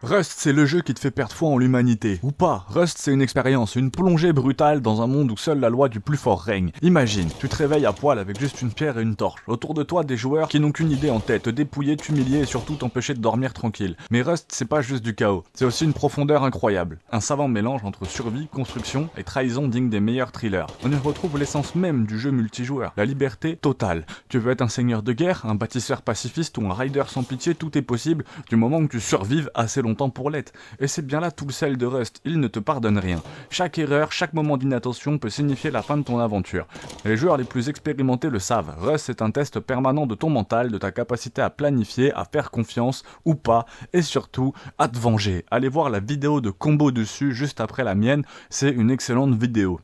Rust, c'est le jeu qui te fait perdre foi en l'humanité. Ou pas, Rust, c'est une expérience, une plongée brutale dans un monde où seule la loi du plus fort règne. Imagine, tu te réveilles à poil avec juste une pierre et une torche. Autour de toi, des joueurs qui n'ont qu'une idée en tête, te dépouiller, t'humilier et surtout t'empêcher de dormir tranquille. Mais Rust, c'est pas juste du chaos, c'est aussi une profondeur incroyable. Un savant mélange entre survie, construction et trahison digne des meilleurs thrillers. On y retrouve l'essence même du jeu multijoueur, la liberté totale. Tu veux être un seigneur de guerre, un bâtisseur pacifiste ou un rider sans pitié, tout est possible du moment que tu survives assez longtemps pour l'être. Et c'est bien là tout le sel de Rust, il ne te pardonne rien. Chaque erreur, chaque moment d'inattention peut signifier la fin de ton aventure. Les joueurs les plus expérimentés le savent, Rust c'est un test permanent de ton mental, de ta capacité à planifier, à faire confiance ou pas, et surtout à te venger. Allez voir la vidéo de combo dessus juste après la mienne, c'est une excellente vidéo.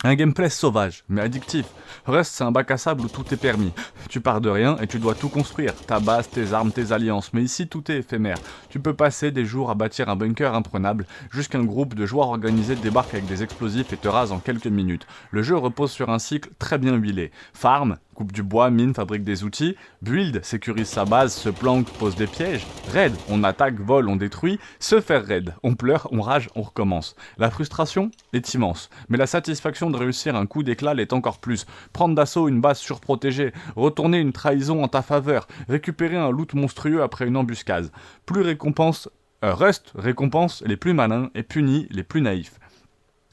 Un gameplay sauvage, mais addictif. Rust, c'est un bac à sable où tout est permis. Tu pars de rien et tu dois tout construire. Ta base, tes armes, tes alliances. Mais ici, tout est éphémère. Tu peux passer des jours à bâtir un bunker imprenable, jusqu'un groupe de joueurs organisés débarque avec des explosifs et te rase en quelques minutes. Le jeu repose sur un cycle très bien huilé. Farm, coupe du bois, mine, fabrique des outils. Build, sécurise sa base, se planque, pose des pièges. Raid, on attaque, vole, on détruit. Se faire raid, on pleure, on rage, on recommence. La frustration est immense, mais la satisfaction de réussir un coup d'éclat l'est encore plus. Prendre d'assaut une base surprotégée, retourner une trahison en ta faveur, récupérer un loot monstrueux après une embuscade. Rust récompense les plus malins et punit les plus naïfs.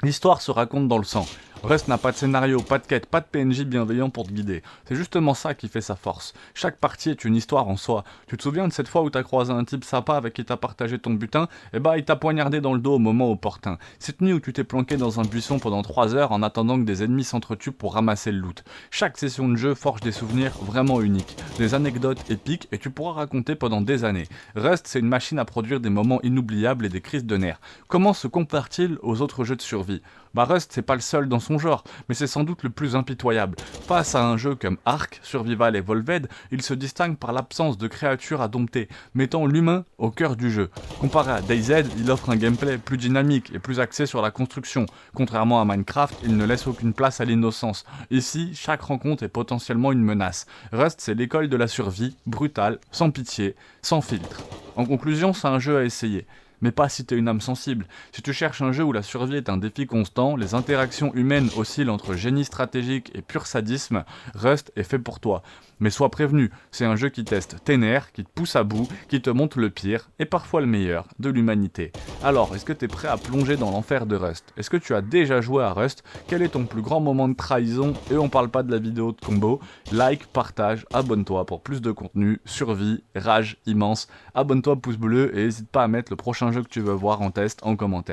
L'histoire se raconte dans le sang. Rust n'a pas de scénario, pas de quête, pas de PNJ bienveillant pour te guider. C'est justement ça qui fait sa force. Chaque partie est une histoire en soi. Tu te souviens de cette fois où t'as croisé un type sympa avec qui t'as partagé ton butin? Il t'a poignardé dans le dos au moment opportun. Cette nuit où tu t'es planqué dans un buisson pendant 3 heures en attendant que des ennemis s'entretuent pour ramasser le loot. Chaque session de jeu forge des souvenirs vraiment uniques, des anecdotes épiques et tu pourras raconter pendant des années. Rust, c'est une machine à produire des moments inoubliables et des crises de nerfs. Comment se compare-t-il aux autres jeux de survie? Rust, c'est pas le seul dans son genre, mais c'est sans doute le plus impitoyable. Face à un jeu comme Ark, Survival et Evolved, il se distingue par l'absence de créatures à dompter, mettant l'humain au cœur du jeu. Comparé à DayZ, il offre un gameplay plus dynamique et plus axé sur la construction. Contrairement à Minecraft, il ne laisse aucune place à l'innocence. Ici, chaque rencontre est potentiellement une menace. Rust, c'est l'école de la survie, brutale, sans pitié, sans filtre. En conclusion, c'est un jeu à essayer. Mais pas si t'es une âme sensible. Si tu cherches un jeu où la survie est un défi constant, les interactions humaines oscillent entre génie stratégique et pur sadisme, Rust est fait pour toi. Mais sois prévenu, c'est un jeu qui teste tes nerfs, qui te pousse à bout, qui te montre le pire, et parfois le meilleur, de l'humanité. Alors, est-ce que t'es prêt à plonger dans l'enfer de Rust? Est-ce que tu as déjà joué à Rust? Quel est ton plus grand moment de trahison? Et on parle pas de la vidéo de combo. Like, partage, abonne-toi pour plus de contenu, survie, rage immense. Abonne-toi, pouce bleu, et n'hésite pas à mettre le prochain jeu que tu veux voir en test en commentaire.